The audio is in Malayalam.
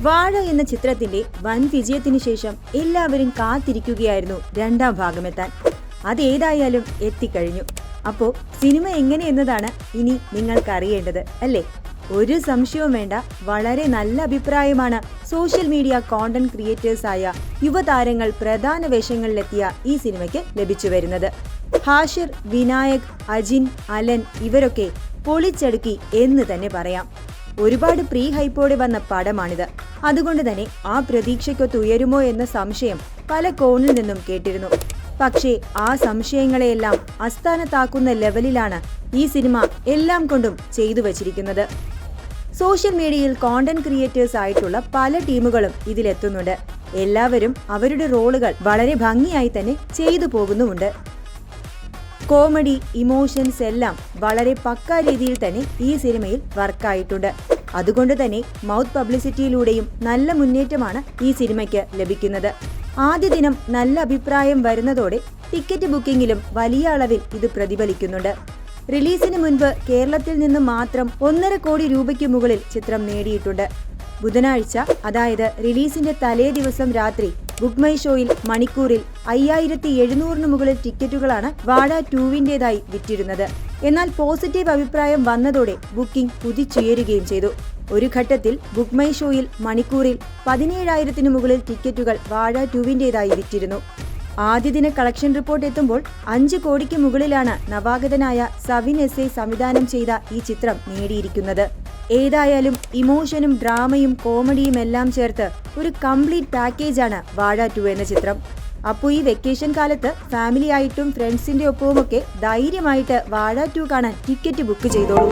വാഴ എന്ന ചിത്രത്തിന്റെ വൻ വിജയത്തിനു ശേഷം എല്ലാവരും കാത്തിരിക്കുകയായിരുന്നു രണ്ടാം ഭാഗമെത്താൻ. അതേതായാലും എത്തിക്കഴിഞ്ഞു. അപ്പോ സിനിമ എങ്ങനെയെന്നതാണ് ഇനി നിങ്ങൾക്കറിയേണ്ടത് അല്ലേ? ഒരു സംശയവും വേണ്ട, വളരെ നല്ല അഭിപ്രായമാണ് സോഷ്യൽ മീഡിയ കോണ്ടന്റ് ക്രിയേറ്റേഴ്സായ യുവതാരങ്ങൾ പ്രധാന വേഷങ്ങളിലെത്തിയ ഈ സിനിമയ്ക്ക് ലഭിച്ചു വരുന്നത്. ഹാഷിർ, വിനായക്, അജിൻ, അലൻ ഇവരൊക്കെ പൊളിച്ചടുക്കി എന്ന് തന്നെ പറയാം. ഒരുപാട് പ്രീ ഹൈപ്പോടെ വന്ന പടമാണിത്. അതുകൊണ്ട് തന്നെ ആ പ്രതീക്ഷയ്ക്കൊത്ത് ഉയരുമോ എന്ന സംശയം പല കോണിൽ നിന്നും കേട്ടിരുന്നു. പക്ഷേ ആ സംശയങ്ങളെയെല്ലാം അസ്ഥാനത്താക്കുന്ന ലെവലിലാണ് ഈ സിനിമ എല്ലാം കൊണ്ടും ചെയ്തു വച്ചിരിക്കുന്നത്. സോഷ്യൽ മീഡിയയിൽ കോണ്ടന്റ് ക്രിയേറ്റേഴ്സ് ആയിട്ടുള്ള പല ടീമുകളും ഇതിലെത്തുന്നുണ്ട്. എല്ലാവരും അവരുടെ റോളുകൾ വളരെ ഭംഗിയായി തന്നെ ചെയ്തു പോകുന്നുമുണ്ട്. കോമഡി, ഇമോഷൻസ് എല്ലാം വളരെ പക്കാ രീതിയിൽ തന്നെ ഈ സിനിമയിൽ വർക്കായിട്ടുണ്ട്. അതുകൊണ്ട് തന്നെ മൗത്ത് പബ്ലിസിറ്റിയിലൂടെയും നല്ല മുന്നേറ്റമാണ് ഈ സിനിമയ്ക്ക് ലഭിക്കുന്നത്. ആദ്യ ദിനം നല്ല അഭിപ്രായം വരുന്നതോടെ ടിക്കറ്റ് ബുക്കിംഗിലും വലിയ അളവിൽ ഇത് പ്രതിഫലിക്കുന്നുണ്ട്. റിലീസിന് മുൻപ് കേരളത്തിൽ നിന്ന് മാത്രം 1.5 കോടി രൂപയ്ക്ക് മുകളിൽ ചിത്രം നേടിയിട്ടുണ്ട്. ബുധനാഴ്ച, അതായത് റിലീസിന്റെ തലേ ദിവസം രാത്രി ബുക്ക് മൈ ഷോയിൽ മണിക്കൂറിൽ 5700 മുകളിൽ ടിക്കറ്റുകളാണ് വാഴ 2-ന്റേതായി വിറ്റിരുന്നത്. എന്നാൽ പോസിറ്റീവ് അഭിപ്രായം വന്നതോടെ ബുക്കിംഗ് കുതിച്ചുയരുകയും ചെയ്തു. ഒരു ഘട്ടത്തിൽ ബുക്ക് മൈ ഷോയിൽ മണിക്കൂറിൽ 17,000 മുകളിൽ ടിക്കറ്റുകൾ വാഴ 2-ന്റേതായി വിറ്റിരുന്നു. ആദ്യ ദിന കളക്ഷൻ റിപ്പോർട്ട് എത്തുമ്പോൾ 5 കോടിക്ക് മുകളിലാണ് നവാഗതനായ സവിൻ എസ് സംവിധാനം ചെയ്ത ഈ ചിത്രം നേടിയിരിക്കുന്നത്. ഏതായാലും ഇമോഷനും ഡ്രാമയും കോമഡിയും എല്ലാം ചേർത്ത് ഒരു കംപ്ലീറ്റ് പാക്കേജാണ് വാഴ 2 എന്ന ചിത്രം. അപ്പോൾ ഈ വെക്കേഷൻ കാലത്ത് ഫാമിലി ആയിട്ടും ഫ്രണ്ട്സിന്റെ ഒപ്പവുമൊക്കെ ധൈര്യമായിട്ട് വാഴ 2 കാണാൻ ടിക്കറ്റ് ബുക്ക് ചെയ്തോളൂ.